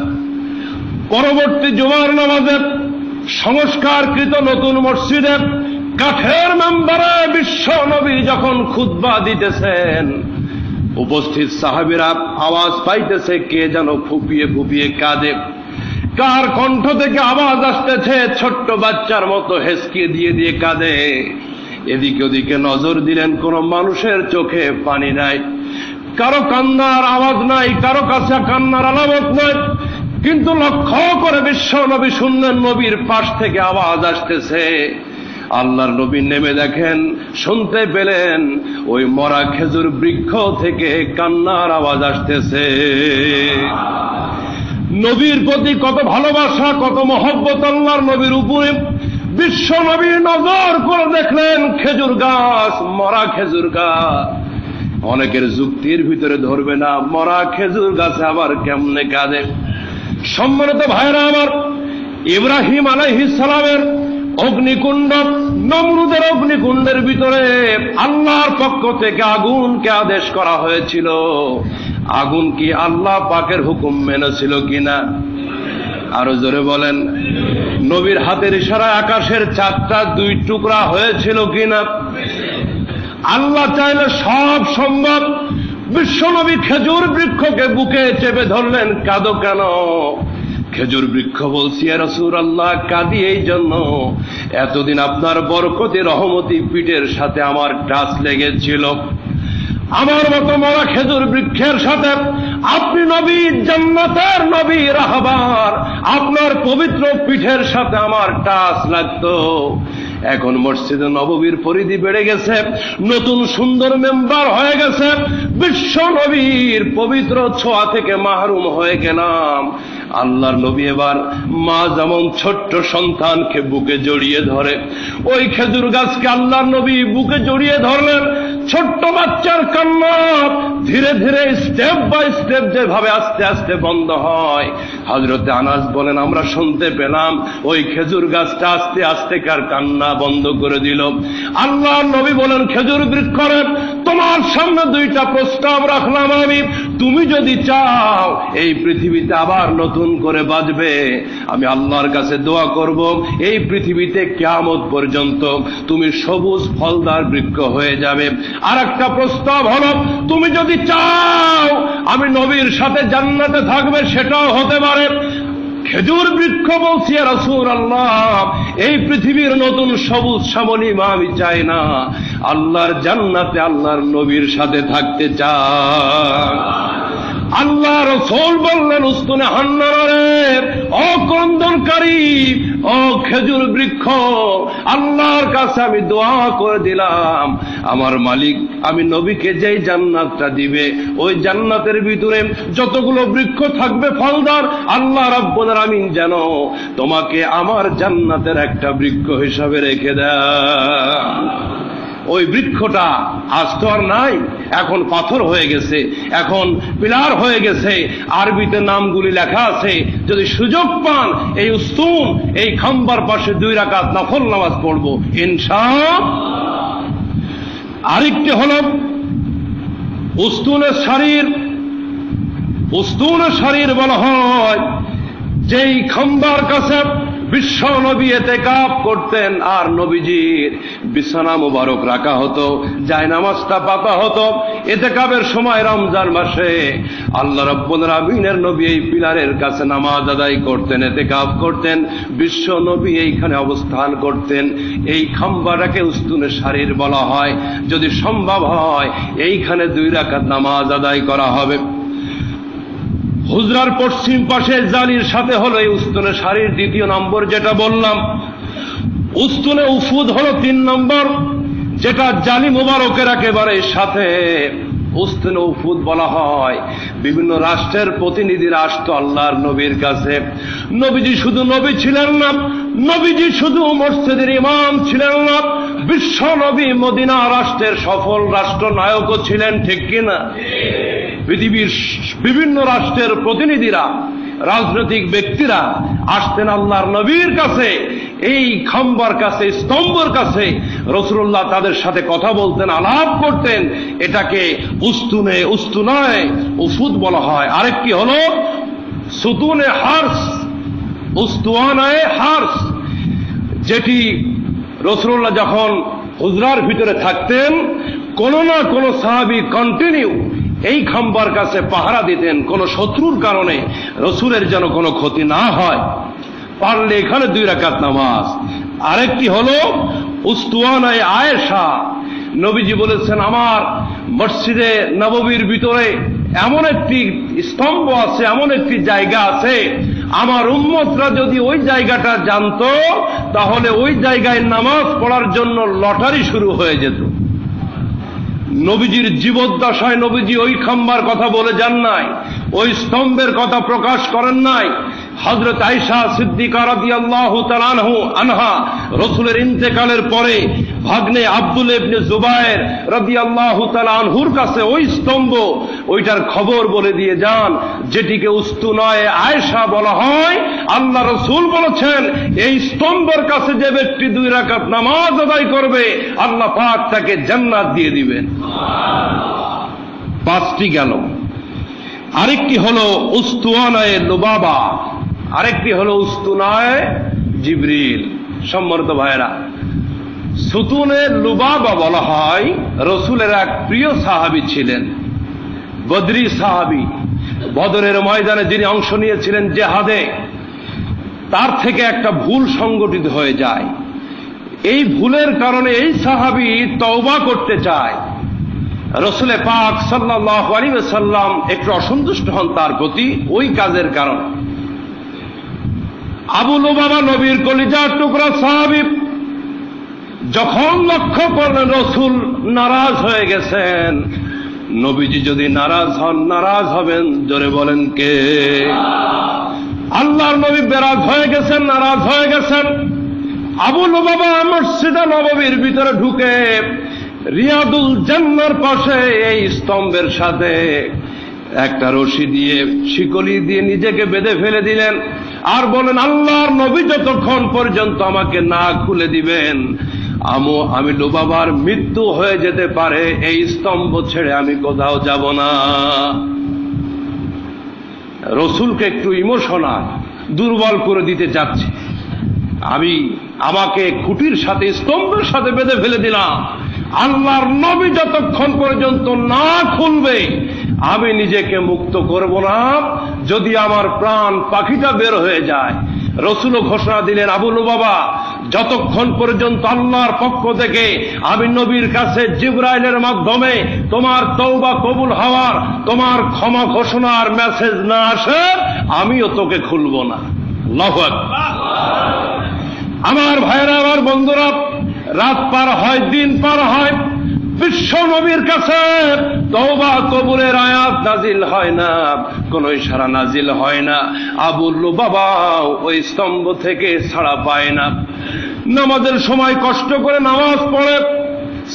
পরবর্তী জুমার নামাজে সংস্কারকৃত নতুন মসজিদে কাঠের মেম্বারে বিশ্ব নবী যখন খুতবা দিতেছেন, উপস্থিত সাহাবীরা আওয়াজ পাইতেছে কে যেন ফুপিয়ে ফুপিয়ে কাঁদে। কার কণ্ঠ থেকে আওয়াজ আসতেছে ছোট্ট বাচ্চার মতো হেসকে দিয়ে দিয়ে কাঁদে। এদিকে ওদিকে নজর দিলেন, কোন মানুষের চোখে পানি নাই, কারো কান্নার আওয়াজ নাই, কারো কাছে কান্নার আলামত নাই। কিন্তু লক্ষ্য করে বিশ্ব নবী শুনলেন নবীর পাশ থেকে আওয়াজ আসতেছে। আল্লাহর নবী নেমে দেখেন, শুনতে পেলেন ওই মরা খেজুর বৃক্ষ থেকে কান্নার আওয়াজ আসতেছে। নবীর প্রতি কত ভালোবাসা, কত মহব্বত আল্লাহর নবীর উপরে। বিশ্ব নবী নজর করে দেখলেন খেজুর গাছ, মরা খেজুর গাছ। অনেকের যুক্তির ভিতরে ধরবে না, মরা খেজুর গাছে আবার কেমনে কাঁদে। সম্মানিত ভাইরা আমার, ইব্রাহিম আলাইহিস সালামের অগ্নিকুণ্ড, নমরুদের অগ্নিকুণ্ডের ভিতরে আল্লাহর পক্ষ থেকে আগুনকে আদেশ করা হয়েছিল। আগুন কি আল্লাহ পাকের হুকুম মেনেছিল কিনা? আরো জোরে বলেন। নবীর হাতের ইশারায় আকাশের চাঁদটা 2 টুকরা হয়েছিল কিনা? আল্লাহ চাইলে সব সম্ভব। বিশ্বনবী খেজুর বৃক্ষকে বুকে চেপে ধরলেন। কাঁদো কেন? খেজুর বৃক্ষ বলছি, ইয়া রাসূলুল্লাহ, কাঁদি এই জন্য, এতদিন আপনার বরকতি রহমতি পিঠের সাথে আমার টাচ লেগেছিল। আমার মতো মরা খেজুর বৃক্ষের সাথে আপনি নবী, জান্নাতের নবী রাহবার, আপনার পবিত্র পিঠের সাথে আমার টাচ লাগতো। এখন মসজিদে নববীর পরিধি বেড়ে গেছে, নতুন সুন্দর মেম্বার হয়ে গেছে, বিশ্ব নবীর পবিত্র ছোঁয়া থেকে মাহরুম হয়ে গেলাম। আল্লাহর নবী এবার মা যেমন ছোট্ট সন্তানকে বুকে জড়িয়ে ধরে, ওই খেজুর গাছকে আল্লাহর নবী বুকে জড়িয়ে ধরলেন। ছোট্ট বাচ্চার কান্না ধীরে ধীরে স্টেপ বাই স্টেপ যেভাবে আস্তে আস্তে বন্ধ হয়, হযরতে আনাস বলেন আমরা শুনতে পেলাম ওই খেজুর গাছটা আস্তে আস্তে কার কান্না বন্ধ করে দিল। আল্লাহর নবী বলেন, খেজুর বৃক্ষরে তোমার সামনে 2টা প্রস্তাব রাখলাম আমি। তুমি যদি চাও এই পৃথিবীতে আবার নতুন করে বাঁচবে, আমি আল্লাহর কাছে দোয়া করব এই পৃথিবীতে কিয়ামত পর্যন্ত তুমি সবুজ ফলদার বৃক্ষ হয়ে যাবে। আর একটা প্রস্তাব হলো, তুমি যদি চাও আমি নবীর সাথে জান্নাতে থাকবে, সেটাও হতে পারে। খেজুর বৃক্ষ বলছি, ইয়া রাসূলুল্লাহ, এই পৃথিবীর নতুন সবুজ শ্যামলিমা আমি চাই না, আল্লাহর জান্নাতে আল্লাহর নবীর সাথে থাকতে চাই। আল্লাহ রাসূল বললেন, উস্তুনে হান্নারের অক্রন্দনকারী, ও খেজুর বৃক্ষ, আল্লাহর কাছে আমি দোয়া করে দিলাম, আমার মালিক আমি নবীকে যেই জান্নাতটা দিবে, ওই জান্নাতের ভিতরে যতগুলো বৃক্ষ থাকবে ফলদার, আল্লাহ রাব্বুল আমিন যেন তোমাকে আমার জান্নাতের একটা বৃক্ষ হিসাবে রেখে দেয়। ওই বৃক্ষটা আজ তো আর নাই, এখন পাথর হয়ে গেছে, এখন পিলার হয়ে গেছে, আরবিতে নামগুলি লেখা আছে। যদি সুযোগ পান এই উস্তুন, এই খাম্বার পাশে 2 রাকাত নফল নামাজ পড়বো ইনশাআল্লাহ। আরেকটি হল উস্তুনের শারীর। উস্তুনের শারীর বলা হয় যেই খাম্বার কাছে বিশ্ব নবী ইতিকাফ করতেন, আর নবীজির বিছানা মুবারক রাখা হতো, জায়নামাজটা পাতা হতো। ইতিকাফের সময় রমজান মাসে আল্লাহ রাব্বুল আমিনের নবী এই পিলারের কাছে নামাজ আদায় করতেন, ইতিকাফ করতেন, বিশ্ব নবী এইখানে অবস্থান করতেন। এই খাম্বাটাকে উস্তুনে শারীর বলা হয়। যদি সম্ভব হয় এইখানে 2 রাকাত নামাজ আদায় করা হবে। হুজরার পশ্চিম পাশে জালির সাথে হলো এই উস্তুনে শারীর 2 নম্বর, যেটা বললাম। উস্তুনে উফুদ হলো 3 নম্বর, যেটা জালি মুবারকের একেবারে সাথে। উস্তুনে উফুদ বলা হয় বিভিন্ন রাষ্ট্রের প্রতিনিধিরা আসতো আল্লাহর নবীর কাছে। নবীজি শুধু নবী ছিলেন না, নবীজি শুধু মসজিদের ইমাম ছিলেন না, বিশ্ব নবী মদিনা রাষ্ট্রের সফল রাষ্ট্রনায়কও ছিলেন, ঠিক কিনা? পৃথিবীর বিভিন্ন রাষ্ট্রের প্রতিনিধিরা, রাজনৈতিক ব্যক্তিরা আসতেন আল্লাহর নবীর কাছে, এই খাম্বার কাছে, স্তম্ভের কাছে। রাসূলুল্লাহ তাদের সাথে কথা বলতেন, আলাপ করতেন। এটাকে উস্তুনায় উফুদ বলা হয়। আরেকটি হলো সুতুনে হার্স, উস্তুয়ানায়ে হার্স, যেটি রাসূলুল্লাহ যখন হুজরার ভিতরে থাকতেন, কোন না কোন সাহাবী কন্টিনিউ এই খাম্বার কাছে পাহারা দিতেন, কোন শত্রুর কারণে রসুলের যেন কোনো ক্ষতি না হয়। পারলে এখানে 2 রাকাত নামাজ। আরেকটি হলো উস্তুয়ানায়ে আয়েশা। নবীজি বলেছেন, আমার মসজিদে নববীর ভিতরে এমন একটি স্তম্ভ আছে, এমন একটি জায়গা আছে, আমার উম্মতরা যদি ওই জায়গাটা জানতো তাহলে ওই জায়গায় নামাজ পড়ার জন্য লটারি শুরু হয়ে যেত। নবীজির জীবদ্দশায় নবীজি ওই খাম্বার কথা বলে যান নাই, ওই স্তম্ভের কথা প্রকাশ করেন নাই। হযরত আয়েশা সিদ্দিকা রাদিয়াল্লাহু তাআলা আনহা রাসূলের ইন্তেকালের পরে ভাগ্নে আব্দুল্লাহ ইবনে জুবায়ের রাদিয়াল্লাহু তাআলা আনহুর কাছে ওই স্তম্ভ, ওইটার খবর বলে দিয়ে যান, যেটিকে উস্তুনায়ে আয়েশা বলা হয়। আল্লাহ রাসূল বলেছেন, এই স্তম্ভের কাছে যে ব্যক্তি 2 রাকাত নামাজ আদায় করবে আল্লাহ পাক তাকে জান্নাত দিয়ে দিবেন। 5টি গেল। আরেকটি হলো উস্তুয়ানায়ে লুবাবা, আরেকটি হলো উস্তুনায়ে জিবরিল। সম্মানিত ভাইরা, সুতুনে লুবাবা বলা হয় রসুলের এক প্রিয় সাহাবী ছিলেন, বদরি সাহাবী। বদরের ময়দানে যিনি অংশ নিয়েছিলেন জেহাদে, তার থেকে একটা ভুল সংগঠিত হয়ে যায়। এই ভুলের কারণে এই সাহাবী তওবা করতে চায়। রসুলে পাক সাল্লাল্লাহু আলাইহি ওয়াসাল্লাম একটু অসন্তুষ্ট হন তার প্রতি ওই কাজের কারণে। আবু লুবাবা নবীর কলিজার টুকরা সাহাবী, যখন লক্ষ্য করলেন রসুল নারাজ হয়ে গেছেন, নবীজি যদি নারাজ হন, নারাজ হবেন, জোরে বলেন কে? আল্লাহর নবী বেরাজ হয়ে গেছেন, নারাজ হয়ে গেছেন। আবু লুবাবা মসজিদে নববীর ভিতরে ঢুকে রিয়াদুল জান্নার পাশে এই স্তম্ভের সাথে একটা রশি দিয়ে, শিকলি দিয়ে নিজেকে বেঁধে ফেলে দিলেন, আর বলেন, আল্লাহর নবী যতক্ষণ পর্যন্ত আমাকে না খুলে দিবেন আমি লুবাবার মৃত্যু হয়ে যেতে পারে, এই স্তম্ভ ছেড়ে আমি কোথাও যাব না। রসুলকে একটু ইমোশনাল, দুর্বল করে দিতে চাচ্ছে। আমাকে খুঁটির সাথে, স্তম্ভের সাথে বেঁধে ফেলে দিলাম, আল্লাহর নবী যতক্ষণ পর্যন্ত না খুলবে আমি নিজেকে মুক্ত করব না, যদি আমার প্রাণ পাখিটা বের হয়ে যায়। রসুলও ঘোষণা দিলেন, আবু লুবাবা, যতক্ষণ পর্যন্ত আল্লাহর পক্ষ থেকে আমি নবীর কাছে জিবরাইলের মাধ্যমে তোমার তওবা কবুল হওয়ার, তোমার ক্ষমা ঘোষণার মেসেজ না আসে, আমিও তোকে খুলব না। আল্লাহু আকবার। আমার ভাইরা, আমার বন্ধুরা, রাত পার হয়, দিন পার হয়, বিশ্ব নবীর কাছে তওবা কবুলের আয়াত নাজিল হয় না, কোন ইশারা নাজিল হয় না। আবু লুবাবা ওই স্তম্ভ থেকে ছাড়া পায় না। নামাজের সময় কষ্ট করে নামাজ পড়ে,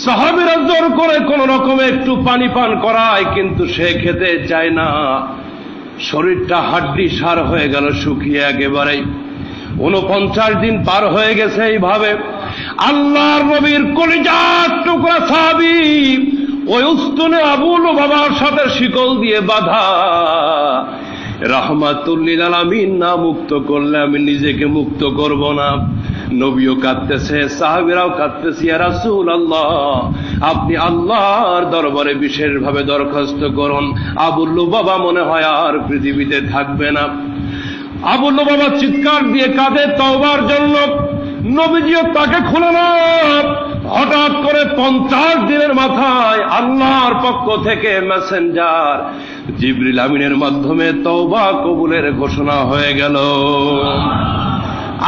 সাহাবীরা জোর করে কোন রকমে একটু পানি পান করায়, কিন্তু সে খেতে চায় না। শরীরটা হাড্ডি সার হয়ে গেল, শুকিয়ে একেবারে। 49 দিন পার হয়ে গেছে এইভাবে। আল্লাহর নবীর কলিজার টুকরা সাহাবী ওই উস্তুনে আবু লুবাবার সাথে শিকল দিয়ে বাঁধা, রাহমাতুল লিল আলামিন না মুক্ত করলে আমি নিজেকে মুক্ত করব না। নবীও কাঁদতেছে, সাহাবীরাও কাঁদতেছে, ইয়া রাসূলুল্লাহ, আপনি আল্লাহর দরবারে বিশেষভাবে দরখাস্ত করুন, আবু লুবাবা মনে হয় আর পৃথিবীতে থাকবে না। আবু লুবাবা চিৎকার দিয়ে কাঁদে তওবার জন্য। নবীজিও তাকে খুলে না। হঠাৎ করে 50 দিনের মাথায় আল্লাহর পক্ষ থেকে মেসেঞ্জার জিবরিল আমিনের মাধ্যমে তওবা কবুলের ঘোষণা হয়ে গেল।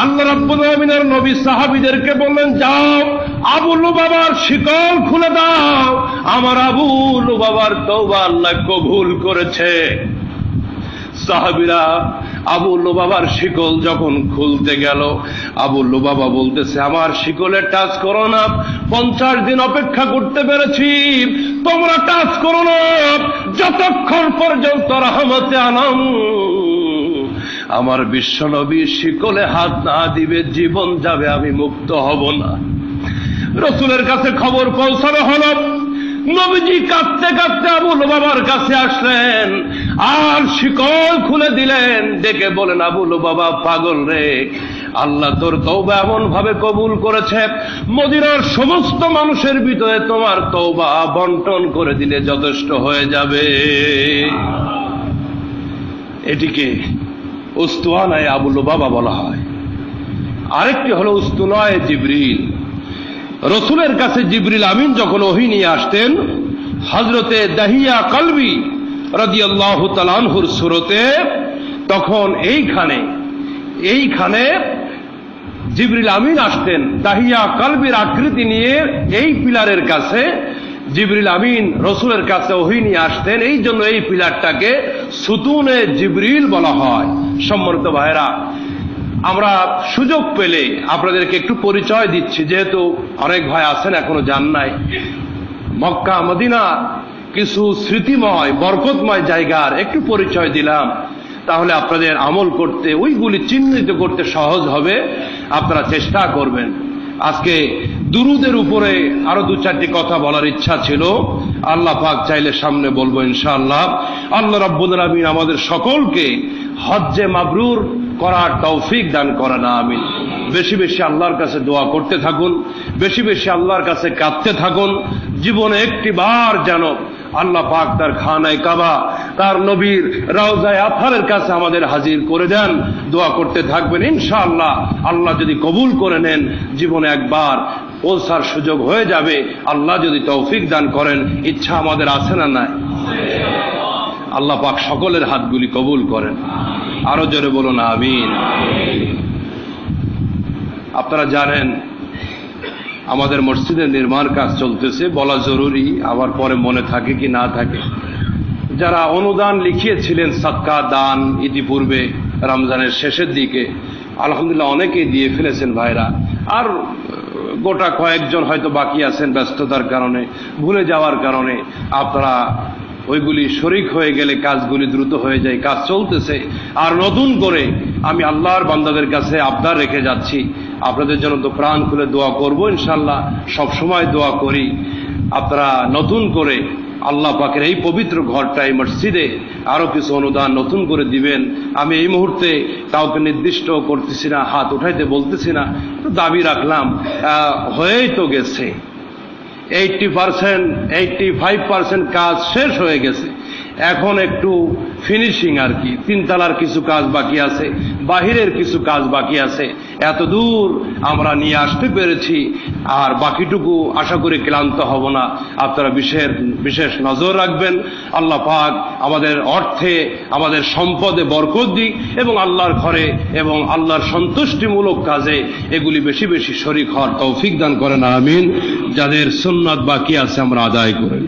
আল্লাহ রাব্বুল আলামিনের নবী সাহাবীদেরকে বললেন, যাও আবু লুবাবার শিকল খুলে দাও, আমার আবু লুবাবার তওবা আল্লাহ কবুল করেছে। সাহাবীরা আবু লুবাবার শিকল যখন খুলতে গেল, আবু লুবাবা বলতেছে, আমার শিকলে টাচ করো না, 50 দিন অপেক্ষা করতে পেরেছি, তোমরা টাচ করো না, যতক্ষণ পর্যন্ত রহমতে আলম আমার বিশ্বনবী শিকলে হাত না দিবে জীবন যাবে, আমি মুক্ত হব না। রসুলের কাছে খবর পৌঁছানো হলো। নবীজি কাঁদতে কাঁদতে আবু লুবাবার কাছে আসলেন আর শিকল খুলে দিলেন। ডেকে বলেন, আবু লুবাবা পাগল রে, আল্লাহ তোর তওবা এমন ভাবে কবুল করেছে, মদিনার সমস্ত মানুষের ভিতরে তোমার তওবা বন্টন করে দিলে যথেষ্ট হয়ে যাবে। এটিকে উস্তুয়ানায়ে আবু লুবাবা বলা হয়। আরেকটি হলো উস্তুনায়ে জিবরিল। রসুলের কাছে জিবরিল আমিন যখন ওহী নিয়ে আসতেন, হযরতে দাহিয়া কলবি রাদিয়াল্লাহু তাআলা আনহুর সূরতে, তখন এইখানে জিবরিল আমিন আসতেন দাহিয়া কলবির আকৃতি নিয়ে। এই পিলারের কাছে জিবরিল আমিন রসুলের কাছে ওহী নিয়ে আসতেন, এই জন্য এই পিলারটাকে সুতুনে জিবরিল বলা হয়। সম্মানিত ভাইরা, আমরা সুযোগ পেলে আপনাদেরকে একটু পরিচয় দিচ্ছি, যেহেতু অনেক ভাই আছেন এখনো যান নাই। মক্কা মদিনা কিছু স্মৃতিময় বরকতময় জায়গার একটু পরিচয় দিলাম, তাহলে আপনাদের আমল করতে, ওইগুলি চিহ্নিত করতে সহজ হবে। আপনারা চেষ্টা করবেন। আজকে দুরুদের উপরে আরো দু চারটি কথা বলার ইচ্ছা ছিল, আল্লাহ পাক চাইলে সামনে বলবো ইনশাআল্লাহ। আল্লাহ রাব্বুল আলামিন আমাদের সকলকে হজ্জে মাবরুর করার তৌফিক দান করেন, আমিন। বেশি বেশি আল্লাহর কাছে দোয়া করতে থাকুন, বেশি বেশি আল্লাহর কাছে কাঁদতে থাকুন। জীবনে একটি বার যেন আল্লাহ পাক তার খানায়ে কাবা, তার নবীর রওজায়ে আতহারের কাছে আমাদের হাজির করে দেন। দোয়া করতে থাকবেন ইনশাআল্লাহ। আল্লাহ যদি কবুল করে নেন, জীবনে একবার পৌঁছার সুযোগ হয়ে যাবে, আল্লাহ যদি তৌফিক দান করেন। ইচ্ছা আমাদের আছে না নাই? আল্লাহ পাক সকলের হাতগুলি কবুল করেন। আরো জোরে বলুন আমিন। আপনারা জানেন আমাদের মসজিদের নির্মাণ কাজ চলতেছে, বলা জরুরি, আবার পরে মনে থাকে কি না থাকে। যারা অনুদান লিখিয়েছিলেন সাদকা দান ইতিপূর্বে রমজানের শেষের দিকে, আলহামদুলিল্লাহ অনেকেই দিয়ে ফেলেছেন ভাইরা। আর গোটা কয়েকজন হয়তো বাকি আছেন ব্যস্ততার কারণে, ভুলে যাওয়ার কারণে। আপনারা ওইগুলি শরিক হয়ে গেলে কাজগুলি দ্রুত হয়ে যায়। কাজ চলতেছে। আর নতুন করে আমি আল্লাহর বান্দাদের কাছে আবদার রেখে যাচ্ছি, আপনাদের জন্য তো প্রাণ খুলে দোয়া করব ইনশাআল্লাহ, সবসময় দোয়া করি। আপনারা নতুন করে আল্লাহ পাকের এই পবিত্র ঘরটা, এই মসজিদে আরো কিছু অনুদান নতুন করে দিবেন। আমি এই মুহূর্তে কাউকে নির্দিষ্ট করতেছি না, হাত উঠাইতে বলতেছি না, তো দাবি রাখলাম। হয়েই তো গেছে 80%, 85% কাজ শেষ হয়ে গেছে। এখন একটু ফিনিশিং আর কি, তিনতলার কিছু কাজ বাকি আছে, বাহিরের কিছু কাজ বাকি আছে। এত দূর আমরা নিয়ে আসতে পেরেছি, আর বাকিটুকু আশা করি ক্লান্ত হব না। আপনারা বিশেষ নজর রাখবেন। আল্লাহ পাক আমাদের অর্থে, আমাদের সম্পদে বরকত দিক, এবং আল্লাহর ঘরে এবং আল্লাহর সন্তুষ্টিমূলক কাজে এগুলি বেশি বেশি শরীক হওয়ার তৌফিক দান করেন, আমিন। যাদের সুন্নাত বাকি আছে আমরা আদায় করেন।